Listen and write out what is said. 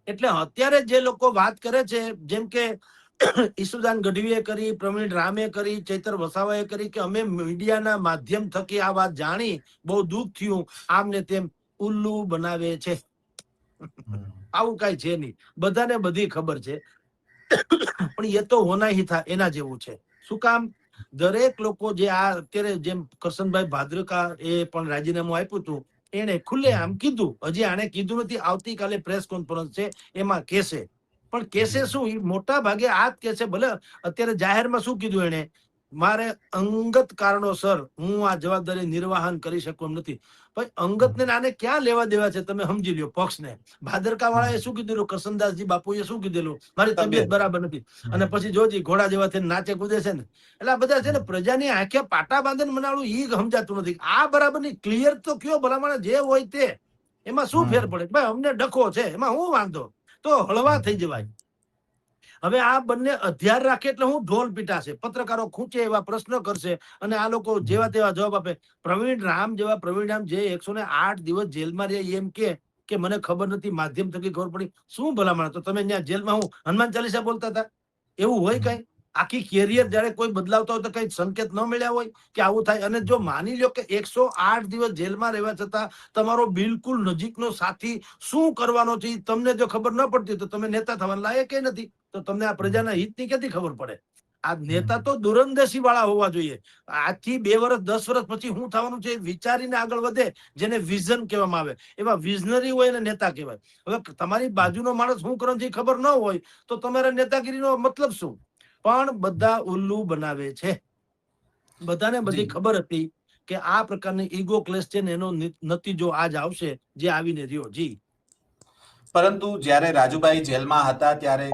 એટલે અત્યારે જે લોકો વાત કરે છે, જેમ કે ઈસુદાન ગઢવીએ કરી, પ્રવીણ રામે કરી, ચૈતર વસાવાએ કરી, કે અમે મીડિયાના માધ્યમ થકી આ વાત જાણી, બહુ દુઃખ થયું, આમ ને તેમ, ઉલ્લુ બનાવે છે. આવું કઈ છે નહીં, બધાને બધી ખબર છે. પણ એ તો હોના હી થા એના જેવું છે. શું કામ? દરેક લોકો જે આ અત્યારે જેમ કરશનભાઈ ભાદ્રકા એ પણ રાજીનામું આપ્યું હતું, એને ખુલ્લે આમ કીધું, હજી આને કીધું નથી, આવતીકાલે પ્રેસ કોન્ફરન્સ છે એમાં કેસે. પણ કેસે શું? મોટા ભાગે આ જ કેસે. ભલે અત્યારે જાહેરમાં શું કીધું એને, મારે અંગત કારણોસર હું આ જવાબદારી નિર્વાહન કરી શકું નથી. ભાઈ અંગત ને આને ક્યાં લેવા દેવા છે? તમે સમજી લ્યો પક્ષને. ભાદરકા વાળાએ શું કીધું? કરશનદાસજી બાપુએ શું કીધેલું? મારી તબિયત બરાબર નથી. અને પછી જોજી ઘોડા જેવા થઈને નાચે કૂદે છે ને. એટલે આ બધા છે ને પ્રજાની આંખે પાટા બાંધીને મનાવવું ઈ સમજાતું નથી. આ બરાબર ની ક્લિયર તો કયો ભલામણ, જે હોય તે. એમાં શું ફેર પડે? ભાઈ અમને ડખો છે, એમાં હું વાંધો? તો હળવા થઈ જવાય. હવે આ બંને અધ્યાર રાખે એટલે હું ઢોલ પીટાશે, પત્રકારો ખૂંચે એવા પ્રશ્ન કરશે, અને આ લોકો જેવા તેવા જવાબ આપે. પ્રવીણ રામ જેવા પ્રવીણ રામ જે 108 દિવસ જેલમાં રહ્યા, એમ કે મને ખબર નથી, માધ્યમ થકી ખબર પડી. શું ભલામણ? તો તમે ત્યાં જેલમાં હું હનુમાન ચાલીસા બોલતા હતા? એવું હોય કઈ? આખી કેરિયર જયારે કોઈ બદલાવતા હોય તો કઈ સંકેત ન મળ્યા હોય કે આવું થાય? અને જો માની લો કે 108 દિવસ જેલમાં રહેવા છતાં તમારો બિલકુલ નજીકનો સાથી શું કરવાનો છે તમને જો ખબર ન પડતી, તો તમે નેતા થવાના લાયક નથી. તો તમને આ પ્રજાના હિતની ક્યાંથી ખબર પડે? આ નેતા તો દૂરંદેશી વાળા હોવા જોઈએ. આજથી 2 વર્ષ 10 વર્ષ પછી શું થવાનું છે વિચારીને આગળ વધે, જેને વિઝન કહેવામાં આવે. એવા વિઝનરી હોય ને નેતા કહેવાય. હવે તમારી બાજુનો માણસ શું કરે છે ખબર ન હોય તો તમારા નેતાગીરીનો મતલબ શું? પણ બધા ઉલ્લુ બનાવે છે. બધાને બધી ખબર હતી કે આ પ્રકારની ઈગો ક્લેશ છે ને એનો નતીજો આજ આવશે, જે આવીને રહ્યો. જી. પરંતુ જ્યારે રાજુભાઈ જેલમાં હતા ત્યારે